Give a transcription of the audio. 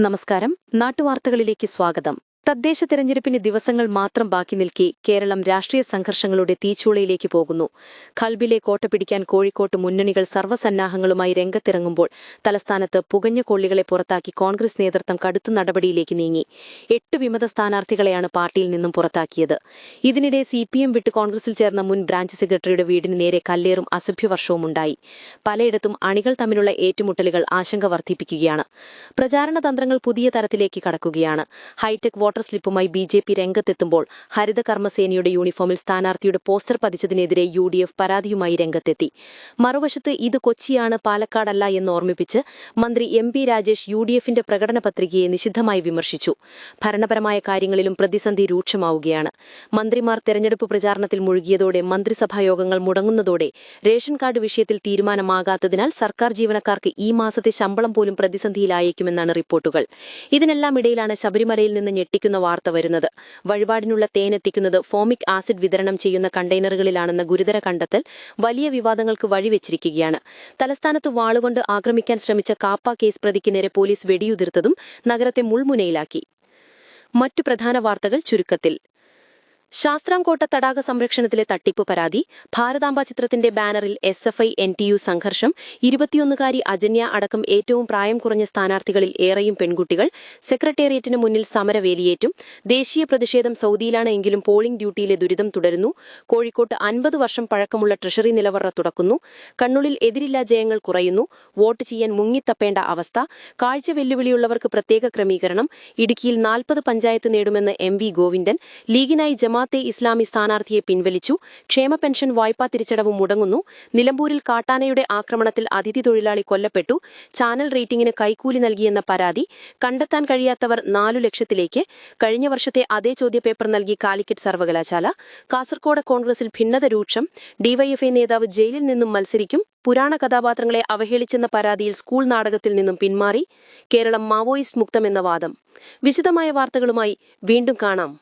നമസ്കാരം. നാട്ടുവാർത്തകളിലേക്ക് സ്വാഗതം. തദ്ദേശ തെരഞ്ഞെടുപ്പിന് ദിവസങ്ങൾ മാത്രം ബാക്കി നിൽക്കെ കേരളം രാഷ്ട്രീയ സംഘർഷങ്ങളുടെ തീച്ചൂളയിലേക്ക് പോകുന്നു. ഖൽബിലെ കോട്ട പിടിക്കാൻ കോഴിക്കോട്ട് മുന്നണികൾ സർവ്വസന്നാഹങ്ങളുമായി രംഗത്തിറങ്ങുമ്പോൾ തലസ്ഥാനത്ത് പുകഞ്ഞ കൊള്ളികളെ പുറത്താക്കി കോൺഗ്രസ് നേതൃത്വം കടുത്ത നടപടിയിലേക്ക് നീങ്ങി. 8 വിമത സ്ഥാനാർത്ഥികളെയാണ് പാർട്ടിയിൽ നിന്നും പുറത്താക്കിയത്. ഇതിനിടെ CPM വിട്ട് കോൺഗ്രസിൽ ചേർന്ന മുൻ ബ്രാഞ്ച് സെക്രട്ടറിയുടെ വീടിന് നേരെ കല്ലേറും അസഭ്യവർഷവും ഉണ്ടായി. പലയിടത്തും അണികൾ തമ്മിലുള്ള ഏറ്റുമുട്ടലുകൾ ആശങ്ക വർദ്ധിപ്പിക്കുകയാണ്. പ്രചാരണ തന്ത്രങ്ങൾ പുതിയ തരത്തിലേക്ക് കടക്കുകയാണ്. ഹൈടെക് വോട്ടർ സ്ലിപ്പുമായി BJP രംഗത്തെത്തുമ്പോൾ ഹരിത കർമ്മസേനയുടെ യൂണിഫോമിൽ സ്ഥാനാർത്ഥിയുടെ പോസ്റ്റർ പതിച്ചതിനെതിരെ UDF പരാതിയുമായി രംഗത്തെത്തി. മറുവശത്ത് ഇത് കൊച്ചിയാണ്, പാലക്കാടല്ല എന്ന് ഓർമ്മിപ്പിച്ച് മന്ത്രി MP രാജേഷ് UDFന്റെ പ്രകടന പത്രികയെ നിശിതമായി വിമർശിച്ചു. ഭരണപരമായ കാര്യങ്ങളിലും പ്രതിസന്ധി രൂക്ഷമാവുകയാണ്. മന്ത്രിമാർ തെരഞ്ഞെടുപ്പ് പ്രചാരണത്തിൽ മുഴുകിയതോടെ മന്ത്രിസഭായോഗങ്ങൾ മുടങ്ങുന്നതോടെ റേഷൻ കാർഡ് വിഷയത്തിൽ തീരുമാനമാകാത്തതിനാൽ സർക്കാർ ജീവനക്കാർക്ക് ഈ മാസത്തെ ശമ്പളം പോലും പ്രതിസന്ധിയിലായേക്കുമെന്നാണ് റിപ്പോർട്ടുകൾ. ഇതിനെല്ലാം ഇടയിലാണ് ശബരിമലയിൽ നിന്ന് ഞെട്ടിക്കുന്ന വാർത്ത വരുന്നത്. വഴിപാടിനുള്ള തേനെത്തിക്കുന്നത് ഫോമിക് ആസിഡ് വിതരണം ചെയ്യുന്ന കണ്ടെയ്നറുകളിലാണെന്ന ഗുരുതര കണ്ടെത്തൽ വലിയ വിവാദങ്ങൾക്ക് വഴിവെച്ചിരിക്കുകയാണ്. തലസ്ഥാനത്ത് വാളുകൊണ്ട് ആക്രമിക്കാൻ ശ്രമിച്ച കാപ്പ കേസ് പ്രതിക്ക് നേരെ പോലീസ് വെടിയുതിർത്തതും നഗരത്തെ മുൾമുനയിലാക്കി. മറ്റു പ്രധാന വാർത്തകൾ ചുരുക്കത്തിൽ. ശാസ്താംകോട്ട തടാക സംരക്ഷണത്തിലെ തട്ടിപ്പ് പരാതി. ഭാരതാംബ ചിത്രത്തിന്റെ ബാനറിൽ SFI NTU സംഘർഷം. 21കാരി അജന്യ അടക്കം ഏറ്റവും പ്രായം കുറഞ്ഞ സ്ഥാനാർത്ഥികളിൽ ഏറെയും പെൺകുട്ടികൾ. സെക്രട്ടേറിയറ്റിന് മുന്നിൽ സമരവേലിയേറ്റും. ദേശീയ പ്രതിഷേധം സൗദിയിലാണ് എങ്കിലും പോളിംഗ് ഡ്യൂട്ടിയിലെ ദുരിതം തുടരുന്നു. കോഴിക്കോട്ട് 50 വർഷം പഴക്കമുള്ള ട്രഷറി നിലവറ തുറക്കുന്നു. കണ്ണൂരിൽ എതിരില്ലാ ജയങ്ങൾ കുറയുന്നു. വോട്ട് ചെയ്യാൻ മുങ്ങിത്തപ്പേണ്ട അവസ്ഥ. കാഴ്ച വെല്ലുവിളിയുള്ളവർക്ക് പ്രത്യേക ക്രമീകരണം. ഇടുക്കിയിൽ 40 പഞ്ചായത്ത് നേടുമെന്ന് MV ഗോവിന്ദൻ. ലീഗിനായി ജമാഅത്തെ ഇസ്ലാമി സ്ഥാനാർത്ഥിയെ പിൻവലിച്ചു. ക്ഷേമ പെൻഷൻ വായ്പാ തിരിച്ചടവ് മുടങ്ങുന്നു. നിലമ്പൂരിൽ കാട്ടാനയുടെ ആക്രമണത്തിൽ അതിഥി തൊഴിലാളി കൊല്ലപ്പെട്ടു. ചാനൽ റേറ്റിംഗിന് കൈക്കൂലി നൽകിയെന്ന പരാതി. കണ്ടെത്താൻ കഴിയാത്തവർ 4 ലക്ഷത്തിലേക്ക്. കഴിഞ്ഞ വർഷത്തെ അതേ ചോദ്യപേപ്പർ നൽകി കാലിക്കറ്റ് സർവകലാശാല. കാസർകോട് കോൺഗ്രസിൽ ഭിന്നത രൂക്ഷം. DYFI നേതാവ് ജയിലിൽ നിന്നും മത്സരിക്കും. പുരാണ കഥാപാത്രങ്ങളെ അവഹേളിച്ചെന്ന പരാതിയിൽ സ്കൂൾ നാടകത്തിൽ നിന്നും പിന്മാറി. കേരളം മാവോയിസ്റ്റ് മുക്തമെന്ന വാദം. വിശദമായ വാർത്തകളുമായി വീണ്ടും കാണാം.